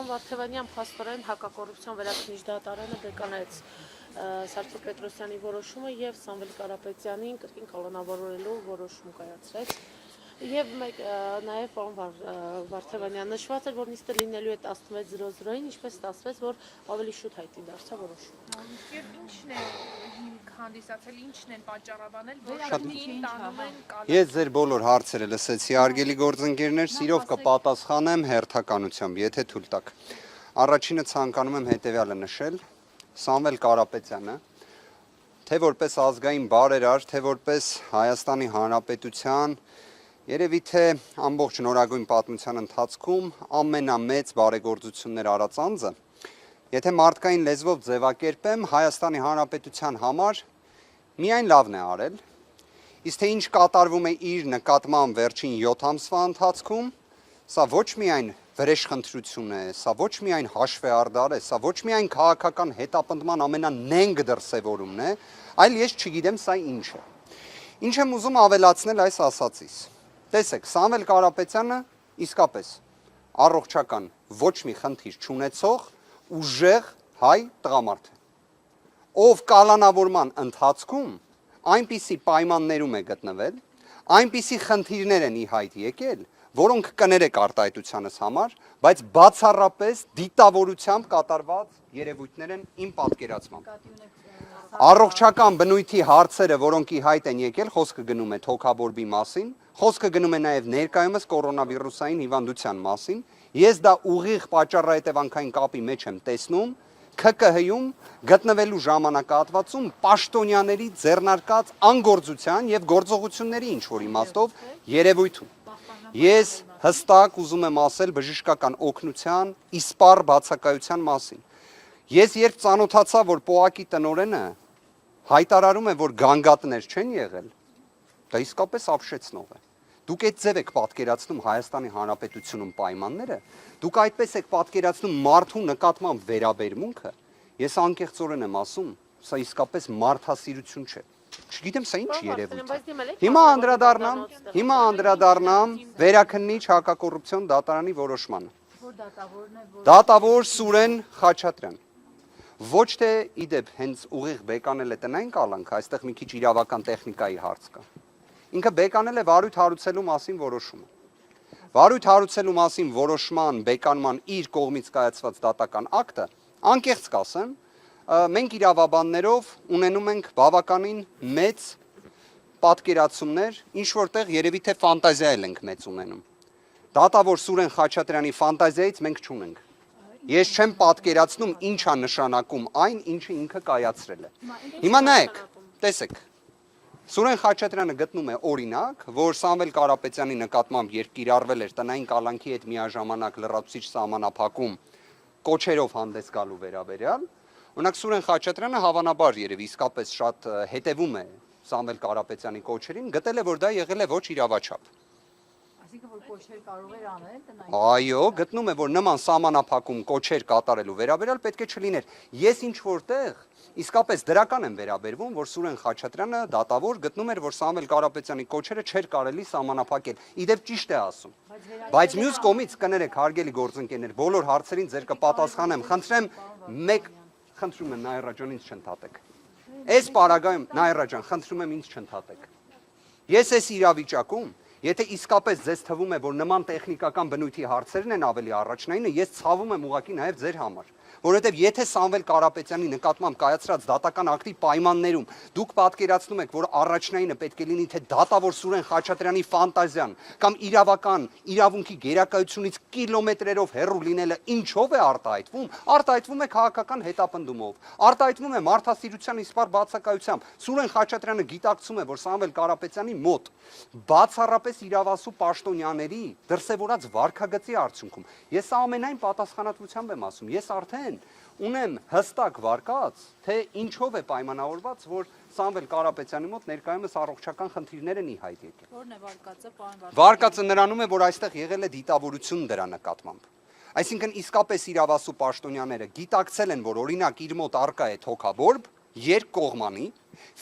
պարոն Վարդևանյան փաստորեն հակակոռուպցիոն վերաքննիչ դատարանը բեկանեց Սարգիս Պետրոսյանի որոշումը եւ Սամվել Կարապետյանին կրկին կալանավորելու որոշում կայացրեց։ Եվ նաև պարոն Վարդևանյան նշված էր, որ նիստը լինելու է 16:00-ին, ինչպես ստացվեց, որ ավելի շուտ հայտնի դարձավ որոշումը։ Եվ ինչն է հիմք հանդիսացել, ինչն են պատճառաբանել, որ շատին տանում են կալանավորել։ Ես ձեր բոլոր հարցերը լսեցի, հարգելի գործընկերներ, սիրով կպատասխանեմ հերթականությամբ, եթե թույլ տաք։ Առաջինը ցանկանում եմ հետևյալը նշել. Սամվել Կարապետյանը, թե որպես ազգային բարերար, թե որպես Հայաստանի Հանրապետության երևի թե ամբողջ նորագույն պատմության ընթացքում ամենամեծ բարեգործություններ արած անձը, եթե մարդկային լեզվով ձևակերպեմ, Հայաստանի Հանրապետության համար միայն լավն է արել, իսկ թե ինչ կատարվում է իր նկատմամբ վերջին 7 ամսվա ընթացքում, սա ոչ միայն վրեժխնդրություն է, սա ոչ միայն հաշվեհարդար է, սա ոչ միայն քաղաքական հետապնդման ամենանենգ դրսևորումն է, այլ ես չգիտեմ սա ինչ է։ Ինչ եմ ուզում ավելացնել այս ասածից։ Տեսեք, Սամվել Կարապետյանը իսկապես առողջական ոչ մի խնդիր չունեցող ուժեղ հայ տղամարդ է, ով կալանավորման ընթացքում այնպիսի պայմաններում է գտնվել, այնպիսի խնդիրներ են ի հայտ եկել, որոնք կներեք արտահայտությանս համար, բայց բացառապես դիտավորությամբ կատարված երևույթներ են իմ պատկերացմամբ։ Առողջական բնույթի հարցերը, որոնք ի հայտ են եկել, խոսքը գնում է թոքաբորբի մասին, խոսքը գնում է նաև ներկայումս կորոնավիրուսային հիվանդության մասին, ես դա ուղիղ պատճառահետևանքային կապի մեջ եմ տեսնում, ՔԿՀ-ում գտնվելու ժամանակահատվածում պաշտոնյաների ձեռնարկած անգործության եւ գործողությունների ինչ-որ իմաստով երևույթում։ Ես հստակ ուզում եմ ասել բժշկական օգնության իսպառ բացակայության մասին։ Ես երբ ծանոթացա, որ ՊՕԱԿ-ի տնօրենը հայտարարում է, որ գանգատներ չեն եղել, դա իսկապես ապշեցնող է։ Դուք այդ ձև եք պատկերացնում Հայաստանի Հանրապետությունում պայմանները, դուք այդպես եք պատկերացնում մարդու նկատմամբ վերաբերմունքը, ես անկեղծորեն եմ ասում, սա իսկապես մարդասիրություն չէ։ Չգիտեմ սա ինչ երևույթ է։ Հիմա անդրադառնամ վերաքննիչ հակակոռուպցիոն դատարանի որոշմանը։ Դատավոր Սուրեն Խաչատրյան։ Ոչ թե իդեպ հենց ուղիղ բեկանել է տնային կալանք, այստեղ մի քիչ իրավական տեխնիկայի հարց կա։ Ինքը բեկանել է վարույթ հարուցելու մասին որոշումը։ Վարույթ հարուցելու մասին որոշման բեկանման իր կողմից կայացված դատական ակտը, անկեղծ կասեմ, մենք իրավաբաններով ունենում ենք բավականին մեծ պատկերացումներ, ինչ որտեղ երևի թե ֆանտազիա ենք մեծ ունենում։ Դատավոր Սուրեն Խաչատրյանի ֆանտազիայից մենք չունենք։ Ես չեմ պատկերացնում ինչ է նշանակում այն, ինչը ինքը կայացրել է։ Հիմա նայեք, տեսեք, Սուրեն Խաչատրյանը գտնում է օրինակ, որ Սամվել Կարապետյանի նկատմամբ երբ կիրառվել էր տնային կալանքի հետ միաժամանակ լրացուցիչ սահմանափակում կոչերով հանդես գալու վերաբերյալ, օրինակ Սուրեն Խաչատրյանը հավանաբար երևի իսկապես շատ հետևում է Սամվել Կարապետյանի կոչերին, գտել է, որ դա եղել է ոչ իրավաչափ։ Այսինքն որ կոչեր կարող էր անել տնային։ Այո, գտնում է, որ նման սահմանափակում կոչեր կատարելու վերաբերյալ պետք է չլիներ։ Ես ինչ որտեղ իսկապես դրական եմ վերաբերվում, որ Սուրեն Խաչատրյանը դատավոր գտնում էր, որ Սամվել Կարապետյանի կոչերը չէր կարելի սահմանափակել։ Իդեպ ճիշտ է ասում։ Բայց մյուս կողմից կներեք, հարգելի գործընկերներ, բոլոր հարցերին ձեր կպատասխանեմ։ Խնդրում եմ Նաիրա ջան, ինձ չընդհատեք։ Այս պարագայում Նաիրա ջան, խնդրում եմ ինձ չընդհատեք։ Ես այս իրավիճակում, եթե իսկապես ձեզ թվում է, որ նման տեխնիկական բնույթի հարցերն են ավելի առաջնայինը, ես ցավում եմ ուղղակի նաև ձեր համար, որովհետև եթե Սամվել Կարապետյանի նկատմամբ կայացրած դատական ակտի պայմաններում դուք պատկերացնում եք, որ առաջնայինը պետք է լինի թե դատավոր Սուրեն Խաչատրյանի ֆանտազիան կամ իրավական իրավունքի գերակայությունից կիլոմետրերով հեռու լինելը ինչով է արտահայտվում, արտահայտվում է քաղաքական հետապնդումով, արտահայտվում է մարդասիրության իսպառ բացակայությամբ։ Սուրեն Խաչատրյանը գիտակցում է, որ Սամվել Կարապետյանի մոտ բացառապես իրավասու պաշտոնյաների դրսևորած վարքագծի արդյունքում ես ամենայն պատասխանատվությամբ եմ ասում, ես արդեն ունեմ հստակ վարկած, թե ինչով է պայմանավորված, որ Սամվել Կարապետյանի մոտ ներկայումս առողջական խնդիրներ են ի հայտ եկել։ Որն է վարկածը, պարոն Վարդևանյան։ Վարկածը նրանում է, որ այստեղ եղել է դիտավորություն դրա նկատմամբ։ Այսինքն իսկապես իրավասու պաշտոնյաները գիտակցել են, որ օրինակ իր մոտ առկա է թոքաբորբ, երկկողմանի,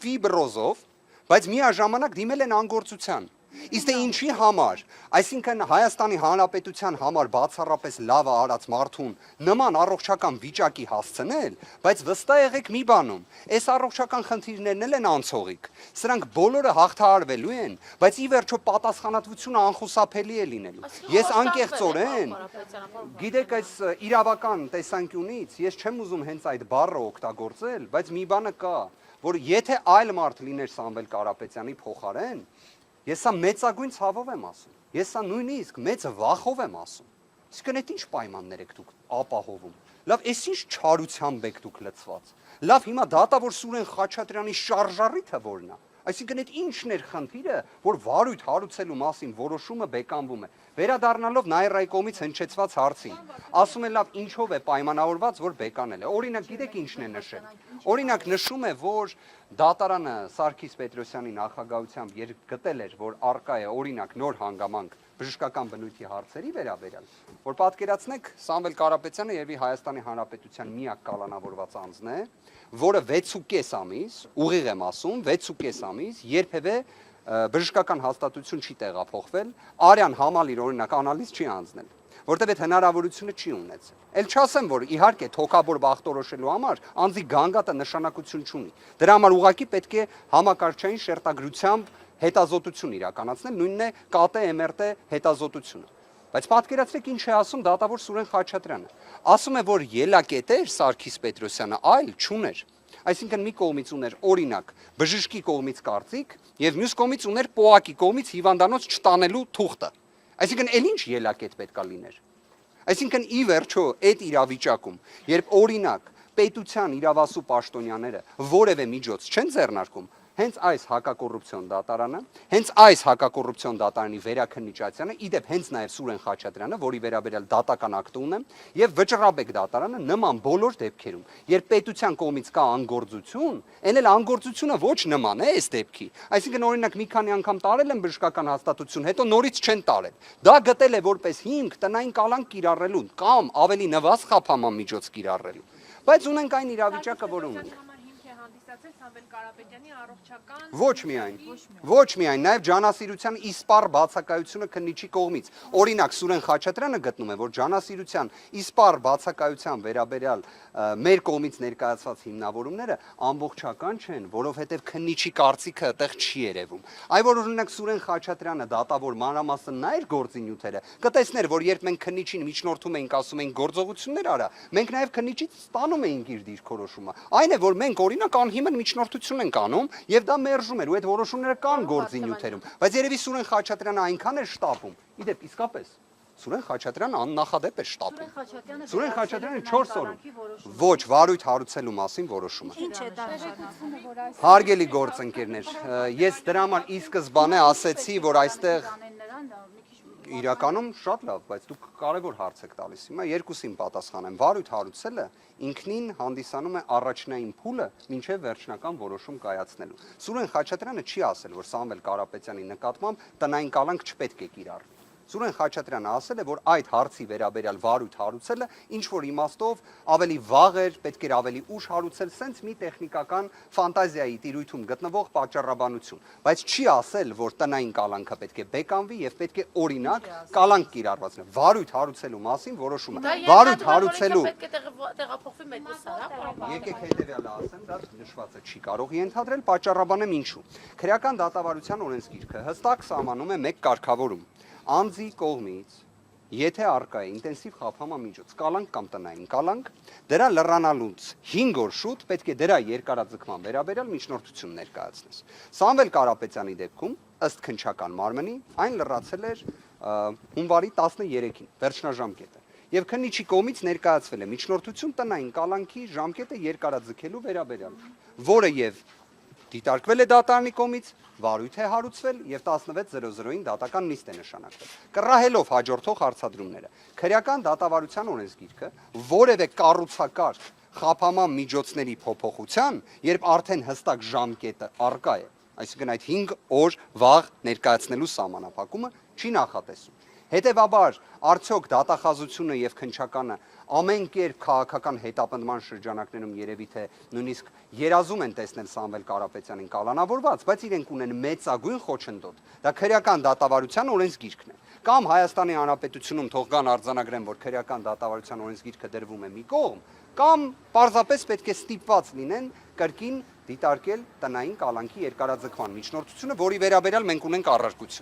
ֆիբրոզով, բայց միաժամանակ դիմել են անգործության։ Իսկ թե ինչի համար, այսինքն Հայաստանի Հանրապետության համար բացառապես լավը արած մարդուն նման առողջական վիճակի հասցնել, բայց վստահ եղեք մի բանում, այս առողջական խնդիրներն էլ են անցողիկ, սրանք բոլորը հաղթահարվելու են, բայց ի վերջո պատասխանատվությունը անխուսափելի է լինելու։ Ես անկեղծորեն, գիտեք, այս իրավական տեսանկյունից ես չեմ ուզում հենց այդ բառը օգտագործել, բայց մի բանը կա, որ եթե այլ մարդ լիներ Սամվել Կարապետյանի փոխարեն, ես սա մեծագույն ցավով եմ ասում։ Ես սա նույնիսկ մեծ վախով եմ ասում։ Իսկ այդ ինչ պայմաններ եք դուք ապահովում։ Լավ, այս ինչ չարությամբ եք դուք լցված։ Լավ, հիմա դատավոր Սուրեն Խաչատրյանի շարժառիթը որն է։ Այսինքն այդ ինչն էր խնդիրը, որ վարույթ հարուցելու մասին որոշումը բեկանվում է։ Վերադառնալով Նաիրայի կողմից հնչեցված հարցին, ասում է լավ, ինչով է պայմանավորված, որ բեկանել է։ Օրինակ, գիտեք ինչն է նշել։ Օրինակ նշում է, որ դատարանը Սարգիս Պետրոսյանի նախագահությամբ գտել էր, որ արկա է օրինակ նոր հանգամանք բժշկական բնույթի հարցերի վերաբերյալ, որ պատկերացնեք Սամվել Կարապետյանը երևի Հայաստանի Հանրապետության միակ կալանավորված անձն է, որը 6.5 ամիս, ուղիղ եմ ասում, 6.5 ամիս երբևէ բժշկական հաստատություն չի տեղափոխվել, արյան համալիր օրինակ անալիզ չի անցնել, որտեղ այդ հնարավորությունը չի ունեցել։ Էլ չասեմ, որ իհարկե թոքաբոր բախտորոշելու համար անձի գանգատը նշանակություն չունի։ Դրա համար ուղղակի պետք է համակարգչային շերտագրությամբ հետազոտություն իրականացնել, նույնն է ԿՏ MRT հետազոտությունը։ Բայց պատկերացրեք ինչ է ասում դատավոր Սուրեն Խաչատրյանը։ Ասում է, որ ելակետ էր Սարգիս Պետրոսյանը, այլ չուներ։ Այսինքն մի կողմից ուներ օրինակ բժշկի կողմից կարծիք եւ մյուս կողմից ուներ պոակի կողմից հիվանդանոց չտանելու թուղթը։ Այսինքն էլ ինչ ելակետ պետքա լիներ։ Այսինքն ի վերջո այդ իրավիճակում, երբ օրինակ պետության իրավասու պաշտոնյաները որևէ միջոց չեն ձեռնարկում, հենց այս հակակոռուպցիոն դատարանը, հենց այս հակակոռուպցիոն դատարանի վերաքննիչացիանը, իդեպ հենց նաև Սուրեն Խաչատրյանը, որի վերաբերյալ դատական ակտ ունեմ, եւ Վճռաբեկ դատարանը նման բոլոր դեպքերում, երբ պետության կողմից կա անգործություն, այն էլ անգործությունը ոչ նման է այս դեպքի։ Այսինքն օրինակ մի քանի անգամ տարել են բժշկական հաստատություն, հետո նորից չեն տարել։ Դա գտել է որպես հիմք տնային կալանք կիրառելու կամ ավելի նվազ խափանման միջոց կիրառելու։ Բայց ունենք այն իրավիճակը, որ ունենք։ Սամվել Կարապետյանի առողջական Ոչ միայն, նաև ջանասիրության իսպառ բացակայությունը քննիչի կողմից։ Օրինակ Սուրեն Խաչատրյանը գտնում է, որ ջանասիրության իսպառ բացակայության վերաբերյալ մեր կողմից ներկայացված հիմնավորումները ամբողջական չեն, որովհետև քննիչի կարծիքը այդտեղ չի երևում։ Այ որ օրինակ Սուրեն Խաչատրյանը դատավոր մանրամասն նայր գործի նյութերը, կտեսներ, որ երբ մենք քննիչին միջնորդում էինք, ասում էինք գործողություններ արա, մենք նաև քննիչից ստանում էինք իր դիրքորոշումը։ Այն է, որ մենք օրինակ անհիմն միջնորդություն ենք անում եւ դա մերժում էր ու այդ որոշումները կան գործի նյութերում, բայց երևի Սուրեն Խաչատրյանը այնքան էր շտապում։ Իդեպ իսկապես Սուրեն Խաչատրյանը աննախադեպ է շտապում։ Սուրեն Խաչատրյանը 4 օրում ոչ վարույթ հարուցելու մասին որոշումը։ Ինչ է դա նշանակում, որ այս Հարգելի գործընկերներ, ես դրա համար ի սկզբանե ասեցի, որ այստեղ իրականում շատ լավ, բայց դուք կարևոր հարց եք տալիս։ Հիմա երկուսին պատասխանեմ։ Վարույթ հարուցելը ինքնին հանդիսանում է առաջնային փուլը մինչև վերջնական որոշում կայացնելու։ Սուրեն Խաչատրյանը չի ասել, որ Սամվել Կարապետյանի նկատմամբ տնային կալանք չպետք է կիրառվի։ Սուրեն Խաչատրյանը ասել է, որ այդ հարցի վերաբերյալ վարույթ հարուցելը ինչ որ իմաստով ավելի վաղ էր, պետք էր ավելի ուշ հարուցել, սենց մի տեխնիկական ֆանտազիայի տիրույթում գտնվող պատճառաբանություն, բայց չի ասել, որ տնային կալանքը պետք է բեկանվի եւ պետք է օրինակ կալանք կիրառված լինի։ Վարույթ հարուցելու մասին որոշումը։ Վարույթ հարուցելու պետք է տեղափոխվի մեկուսարա։ Եկեք հետեւյալը ասեմ, դա նշված է, չի կարող ենթադրել, պատճառաբանեմ ինչու։ Քրեական դատավարության օրենսգիրքը հստակ սահմանում է մեկ կարգավորում։ Անձի կողմից, եթե արկա է ինտենսիվ խափանման միջոց, կալանք կամ տնային կալանք, դրա լրանալուց 5 օր շուտ պետք է դրա երկարաձգման վերաբերյալ միջնորդություն ներկայացնես։ Սամվել Կարապետյանի դեպքում, ըստ քննչական մարմնի, այն լրացել էր հունվարի 13-ին, վերջնաժամկետը։ Եվ քննիչի կողմից ներկայացվել է միջնորդություն տնային կալանքի ժամկետը երկարաձգելու վերաբերյալ, որը եւ դիտարկվել է դատարանի կողմից, վարույթ է հարուցվել եւ 16:00-ին դատական նիստ է նշանակվել։ Կռահելով հաջորդող հարցադրումները, քրեական դատավարության օրենսգիրքը որևէ կառուցակարգ խափանման միջոցների փոփոխության, երբ արդեն հստակ ժամկետը արկա է, այսինքն այդ 5 օր վաղ ներկայացնելու սահմանափակումը չի նախատեսում։ Հետևաբար, արդյոք դատախազությունը եւ քննչականը ամեն կերպ քաղաքական հետապնդման շրջանակներում երևի թե նույնիսկ երազում են տեսնել Սամվել Կարապետյանին կալանավորված, բայց իրենք ունեն մեծագույն խոչընդոտ։ Դա քրեական դատավարության օրենսգիրքն է։ Կամ Հայաստանի Հանրապետությունում թող գան արձանագրեն, որ քրեական դատավարության օրենսգիրքը դրվում է մի կողմ, կամ պարզապես պետք է ստիպված լինեն կրկին դիտարկել տնային կալանքի երկարաձգման միջնորդությունը, որի վերաբերյալ մենք ունենք առարկություն։